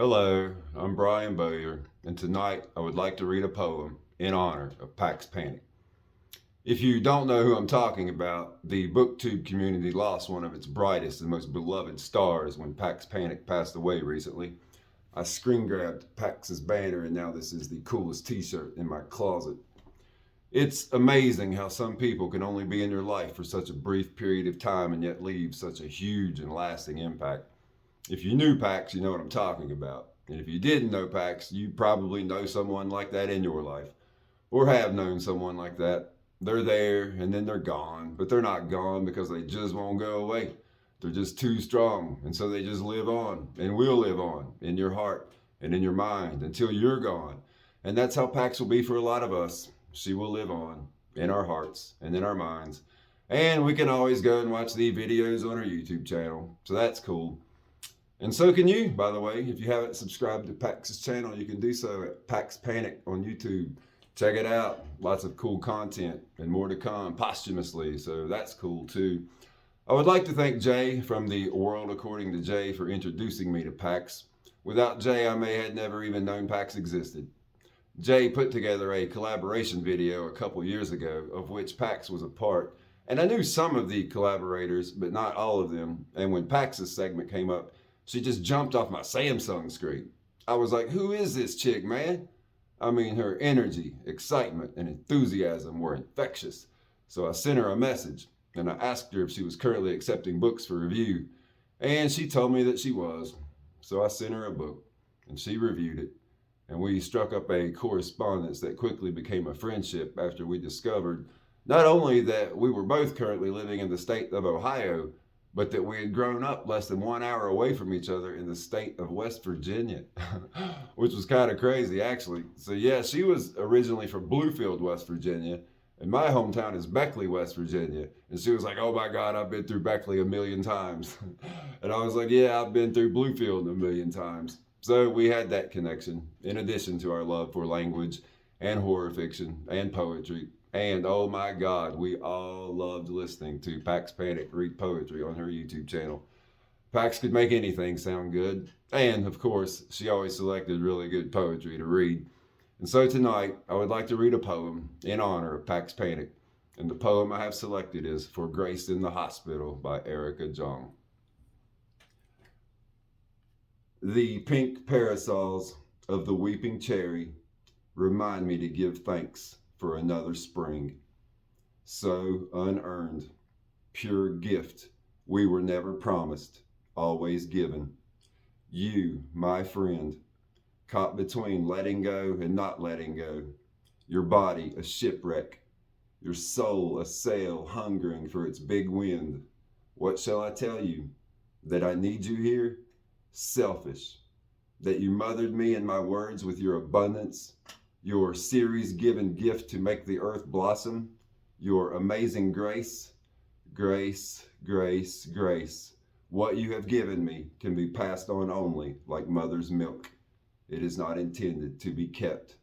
Hello, I'm Brian Bowyer, and tonight I would like to read a poem in honor of Pax Panic. If you don't know who I'm talking about, the booktube community lost one of its brightest and most beloved stars when Pax Panic passed away recently. I screen grabbed Pax's banner, and now this is the coolest t-shirt in my closet. It's amazing how some people can only be in your life for such a brief period of time and yet leave such a huge and lasting impact. If you knew Pax, you know what I'm talking about. And if you didn't know Pax, you probably know someone like that in your life, or have known someone like that. They're there and then they're gone, but they're not gone because they just won't go away. They're just too strong, and so they just live on and will live on in your heart and in your mind until you're gone. And that's how Pax will be for a lot of us. She will live on in our hearts and in our minds. And we can always go and watch the videos on our YouTube channel, so that's cool. And so can you, by the way. If you haven't subscribed to Pax's channel, you can do so at Pax Panic on YouTube. Check it out. Lots of cool content and more to come posthumously, so that's cool too. I would like to thank Jay from The World According to Jay for introducing me to Pax. Without Jay, I may have never even known Pax existed. Jay put together a collaboration video a couple years ago, of which Pax was a part, and I knew some of the collaborators, but not all of them. And when Pax's segment came up, she just jumped off my Samsung screen. I was like, who is this chick, man? I mean, her energy, excitement, and enthusiasm were infectious. So I sent her a message, and I asked her if she was currently accepting books for review, and she told me that she was. So I sent her a book, and she reviewed it, and we struck up a correspondence that quickly became a friendship after we discovered not only that we were both currently living in the state of Ohio, but that we had grown up less than 1 hour away from each other in the state of West Virginia, which was kind of crazy, actually. So, yeah, she was originally from Bluefield, West Virginia, and my hometown is Beckley, West Virginia. And she was like, oh my God, I've been through Beckley a million times. And I was like, yeah, I've been through Bluefield a million times. So we had that connection, in addition to our love for language and horror fiction and poetry. And oh my God, we all loved listening to Pax Panic read poetry on her YouTube channel. Pax could make anything sound good. And of course, she always selected really good poetry to read. And so tonight, I would like to read a poem in honor of Pax Panic. And the poem I have selected is For Grace in the Hospital by Erica Jong. The pink parasols of the weeping cherry remind me to give thanks for another spring. So unearned, pure gift we were never promised, always given. You, my friend, caught between letting go and not letting go. Your body a shipwreck, your soul a sail hungering for its big wind. What shall I tell you? That I need you here? Selfish. That you mothered me in my words with your abundance, your series-given gift to make the earth blossom, your amazing grace, grace, grace, grace. What you have given me can be passed on only like mother's milk. It is not intended to be kept.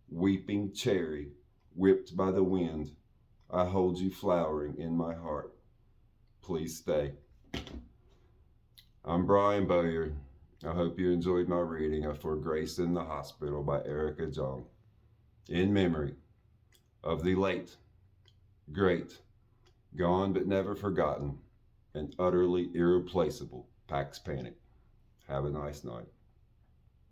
Weeping cherry, whipped by the wind, I hold you flowering in my heart. Please stay. I'm Brian Bowyer. I hope you enjoyed my reading of For Grace in the Hospital by Erica Jong, in memory of the late, great, gone but never forgotten, and utterly irreplaceable Pax Panic. Have a nice night.